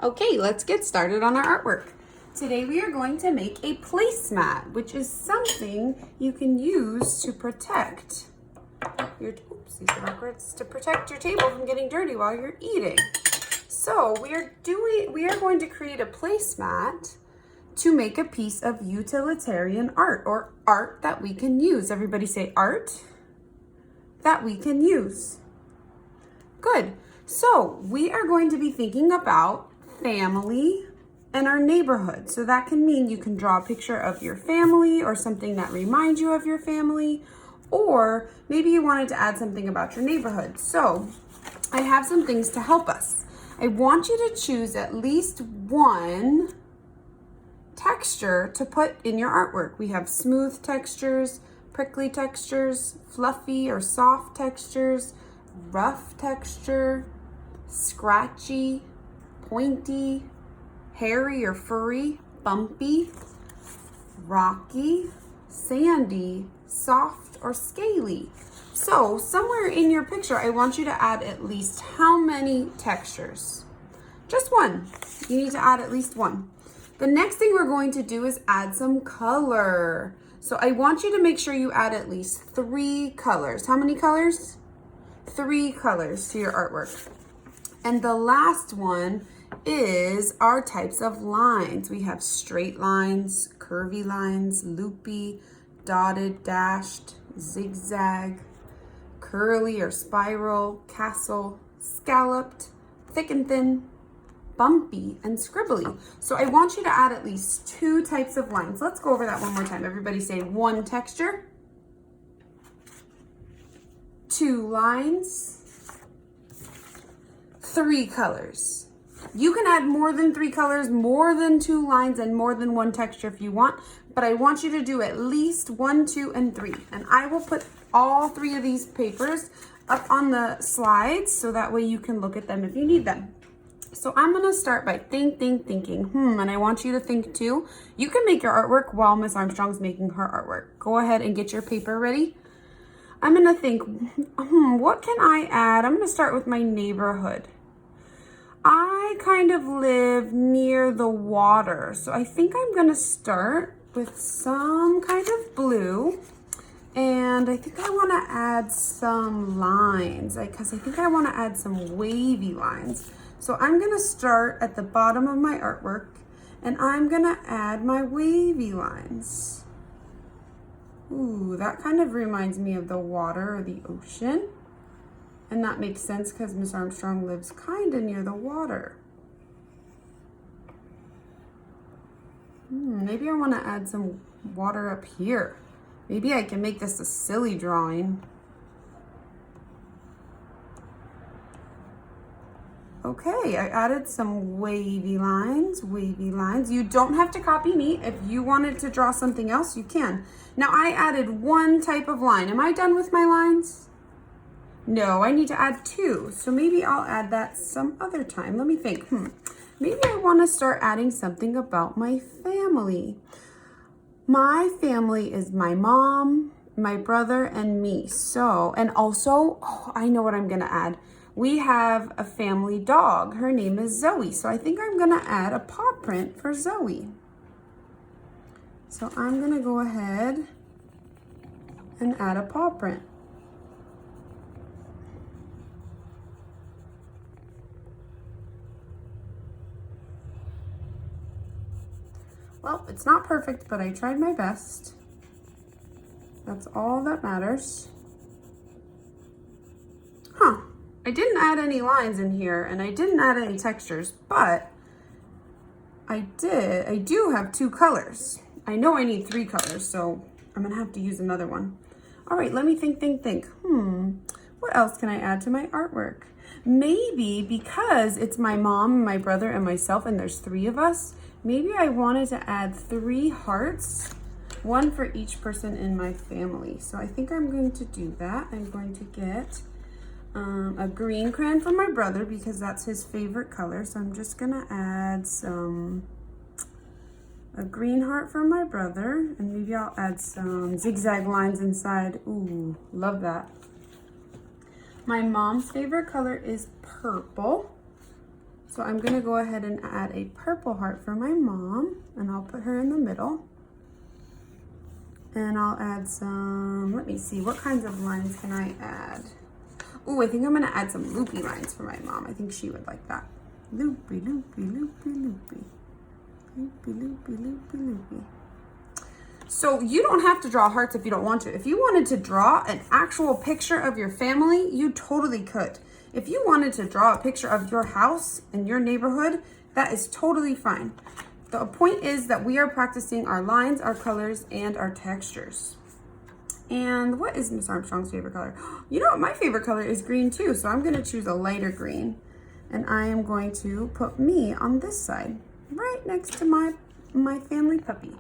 Okay, let's get started on our artwork. Today we are going to make a placemat, which is something you can use to protect your, to protect your table from getting dirty while you're eating. So we are going to create a placemat to make a piece of utilitarian art, or art that we can use. Everybody say art that we can use. Good. So we are going to be thinking about family and our neighborhood. So that can mean you can draw a picture of your family or something that reminds you of your family, or maybe you wanted to add something about your neighborhood. So I have some things to help us. I want you to choose at least one texture to put in your artwork. We have smooth textures, prickly textures, fluffy or soft textures, rough texture, scratchy, pointy, hairy or furry, bumpy, rocky, sandy, soft, or scaly. So somewhere in your picture, I want you to add at least how many textures? Just one. You need to add at least one. The next thing we're going to do is add some color. So I want you to make sure you add at least 3 colors. How many colors? 3 colors to your artwork. And the last one is our types of lines. We have straight lines, curvy lines, loopy, dotted, dashed, zigzag, curly or spiral, castle, scalloped, thick and thin, bumpy, and scribbly. So I want you to add at least 2 types of lines. Let's go over that one more time. Everybody say 1 texture, 2 lines, 3 colors. You can add more than 3 colors, more than 2 lines, and more than 1 texture if you want, but I want you to do at least 1, 2, and 3. And I will put all 3 of these papers up on the slides so that way you can look at them if you need them. So I'm gonna start by thinking, and I want you to think too. You can make your artwork while Miss Armstrong's making her artwork. Go ahead and get your paper ready. I'm gonna think, what can I add? I'm gonna start with my neighborhood. I kind of live near the water, so I think I'm gonna start with some kind of blue, and I think I wanna add some lines, because I think I wanna add some wavy lines. So I'm gonna start at the bottom of my artwork, and I'm gonna add my wavy lines. Ooh, that kind of reminds me of the water or the ocean. And that makes sense because Miss Armstrong lives kind of near the water. Maybe I want to add some water up here. Maybe I can make this a silly drawing. Okay, I added some wavy lines, You don't have to copy me. If you wanted to draw something else, you can. Now I added 1 type of line. Am I done with my lines? No, I need to add 2. So maybe I'll add that some other time. Let me think. Maybe I want to start adding something about my family. My family is my mom, my brother, and me. So, and also, I know what I'm going to add. We have a family dog. Her name is Zoe. So I think I'm going to add a paw print for Zoe. So I'm going to go ahead and add a paw print. Well, it's not perfect, but I tried my best. That's all that matters. I didn't add any lines in here, and I didn't add any textures, but I do have 2 colors. I know I need 3 colors, so I'm gonna have to use another one. All right, let me think. What else can I add to my artwork? Maybe because it's my mom, my brother, and myself, and there's 3 of us, maybe I wanted to add 3 hearts, 1 for each person in my family. So I think I'm going to do that. I'm going to get a green crayon for my brother because that's his favorite color. So I'm just gonna add a green heart for my brother, and maybe I'll add some zigzag lines inside. Ooh, love that. My mom's favorite color is purple. So I'm gonna go ahead and add a purple heart for my mom, and I'll put her in the middle. And I'll add some, let me see, what kinds of lines can I add? Oh, I think I'm gonna add some loopy lines for my mom. I think she would like that. Loopy, loopy, loopy, loopy. Loopy, loopy, loopy, loopy. So you don't have to draw hearts if you don't want to. If you wanted to draw an actual picture of your family, you totally could. If you wanted to draw a picture of your house and your neighborhood, that is totally fine. The point is that we are practicing our lines, our colors, and our textures. And what is Miss Armstrong's favorite color? You know what, my favorite color is green too, so I'm gonna choose a lighter green. And I am going to put me on this side, right next to my family puppy.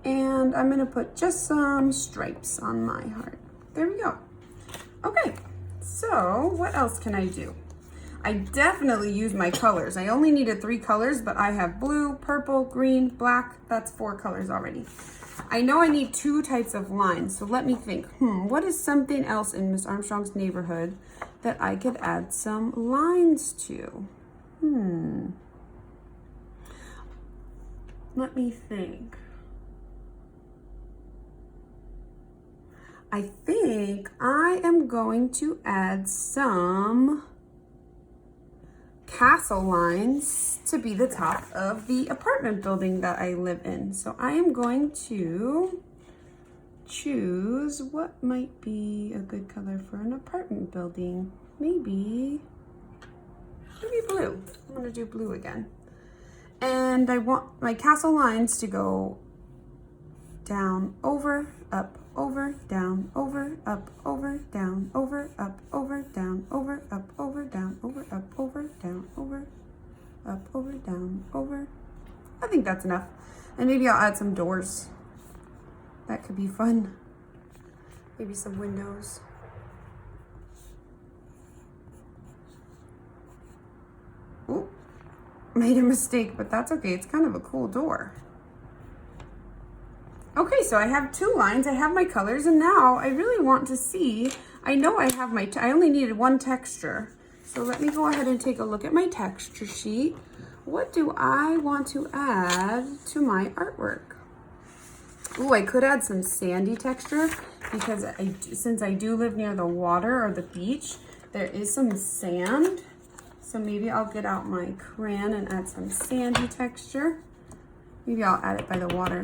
And I'm gonna put just some stripes on my heart. There we go. Okay, so what else can I do? I definitely use my colors. I only needed 3 colors, but I have blue, purple, green, black. That's 4 colors already. I know I need 2 types of lines, so let me think. What is something else in Miss Armstrong's neighborhood that I could add some lines to? Let me think. I think I am going to add some castle lines to be the top of the apartment building that I live in. So I am going to choose what might be a good color for an apartment building. Maybe blue. I'm gonna do blue again. And I want my castle lines to go down, over, up, over, down, over, up, over, down, over, up, over, down, over, up, over, down, over, up, over, down, over, up, over, down, over. I think that's enough. And maybe I'll add some doors. That could be fun. Maybe some windows. Ooh, made a mistake, but that's okay. It's kind of a cool door. Okay, so I have 2 lines, I have my colors, and now I really want to see, I know I have I only needed 1 texture. So let me go ahead and take a look at my texture sheet. What do I want to add to my artwork? Oh, I could add some sandy texture because since I do live near the water or the beach, there is some sand. So maybe I'll get out my crayon and add some sandy texture. Maybe I'll add it by the water.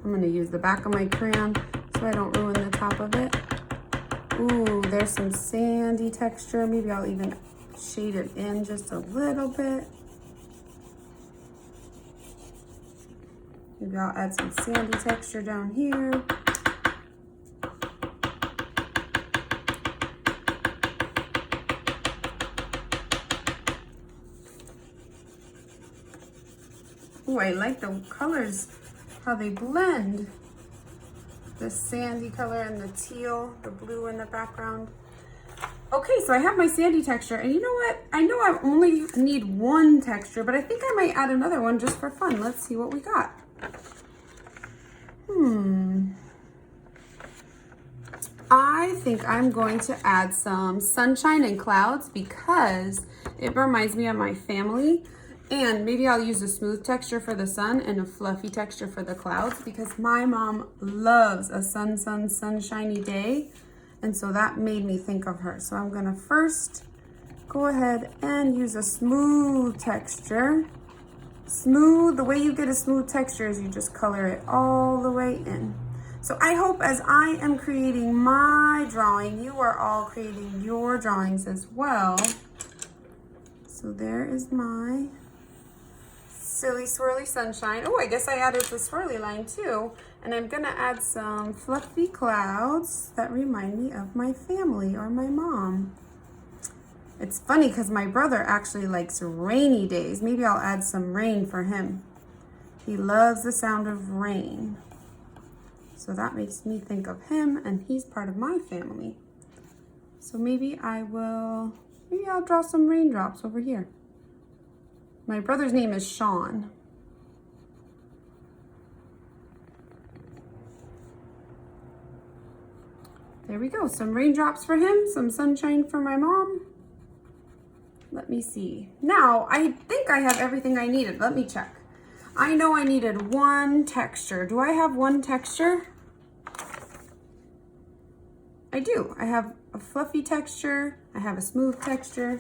I'm gonna use the back of my crayon so I don't ruin the top of it. Ooh, there's some sandy texture. Maybe I'll even shade it in just a little bit. Maybe I'll add some sandy texture down here. Ooh, I like the colors, how they blend. The sandy color and the teal, the blue in the background. Okay, so I have my sandy texture, and you know what? I know I only need 1 texture, but I think I might add another one just for fun. Let's see what we got. I think I'm going to add some sunshine and clouds because it reminds me of my family. And maybe I'll use a smooth texture for the sun and a fluffy texture for the clouds because my mom loves a sunshiny day. And so that made me think of her. So I'm gonna first go ahead and use a smooth texture. Smooth, the way you get a smooth texture is you just color it all the way in. So I hope as I am creating my drawing, you are all creating your drawings as well. So there is my silly swirly sunshine. Oh, I guess I added the swirly line too. And I'm gonna add some fluffy clouds that remind me of my family or my mom. It's funny because my brother actually likes rainy days. Maybe I'll add some rain for him. He loves the sound of rain. So that makes me think of him, and he's part of my family. So maybe I'll draw some raindrops over here. My brother's name is Sean. There we go, some raindrops for him, some sunshine for my mom. Let me see. Now, I think I have everything I needed. Let me check. I know I needed one texture. Do I have one texture? I do. I have a fluffy texture. I have a smooth texture.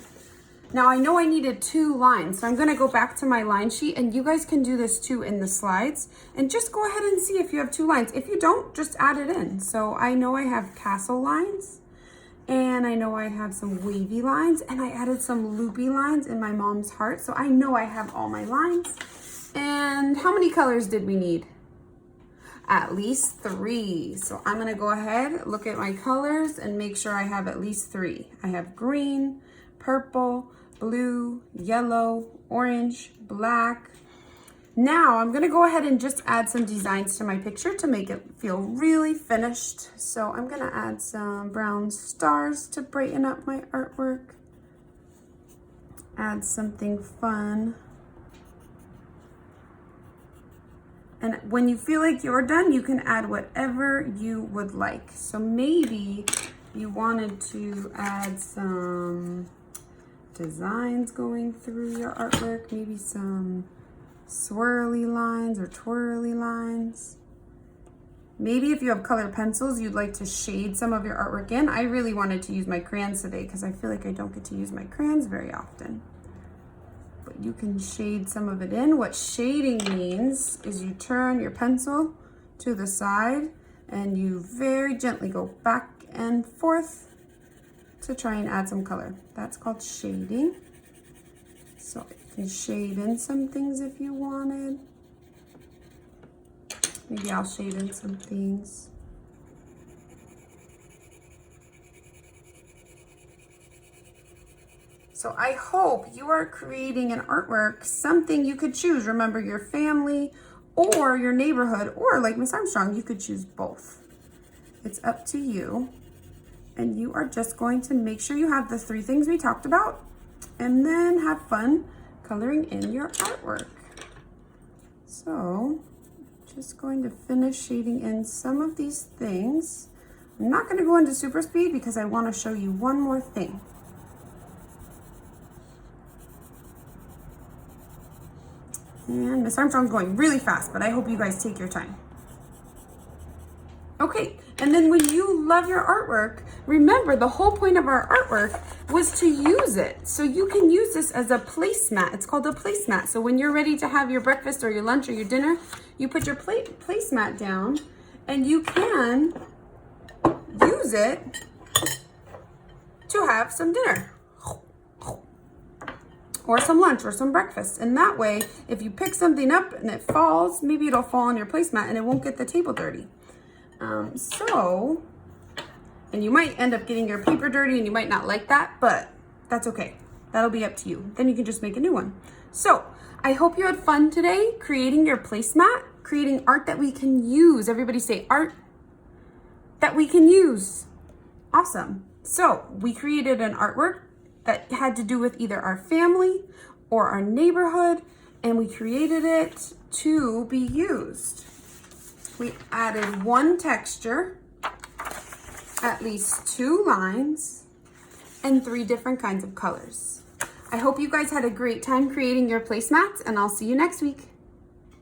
Now, I know I needed 2 lines, so I'm going to go back to my line sheet, and you guys can do this too in the slides, and just go ahead and see if you have 2 lines. If you don't, just add it in. So I know I have castle lines, and I know I have some wavy lines, and I added some loopy lines in my mom's heart. So I know I have all my lines. And how many colors did we need? At least 3. So I'm gonna go ahead, look at my colors, and make sure I have at least 3. I have green, purple, blue, yellow, orange, black. Now I'm gonna go ahead and just add some designs to my picture to make it feel really finished. So I'm gonna add some brown stars to brighten up my artwork. Add something fun. And when you feel like you're done, you can add whatever you would like. So maybe you wanted to add some designs going through your artwork, maybe some swirly lines or twirly lines. Maybe if you have colored pencils, you'd like to shade some of your artwork in. I really wanted to use my crayons today because I feel like I don't get to use my crayons very often. But you can shade some of it in. What shading means is you turn your pencil to the side and you very gently go back and forth to try and add some color. That's called shading. So you can shade in some things if you wanted. Maybe I'll shade in some things. So I hope you are creating an artwork, something you could choose. Remember, your family or your neighborhood, or like Miss Armstrong, you could choose both. It's up to you. And you are just going to make sure you have the 3 things we talked about, and then have fun coloring in your artwork. So just going to finish shading in some of these things. I'm not going to go into super speed because I want to show you one more thing. And Miss Armstrong's going really fast, but I hope you guys take your time. Okay, and then when you love your artwork, remember the whole point of our artwork was to use it. So you can use this as a placemat. It's called a placemat. So when you're ready to have your breakfast or your lunch or your dinner, you put your placemat down and you can use it to have some dinner. Or some lunch or some breakfast. And that way, if you pick something up and it falls, maybe it'll fall on your placemat and it won't get the table dirty. And you might end up getting your paper dirty and you might not like that, but that's okay. That'll be up to you. Then you can just make a new one. So I hope you had fun today creating your placemat, creating art that we can use. Everybody say art that we can use. Awesome. So we created an artwork that had to do with either our family or our neighborhood, and we created it to be used. We added 1 texture, at least 2 lines, and 3 different kinds of colors. I hope you guys had a great time creating your placemats, and I'll see you next week.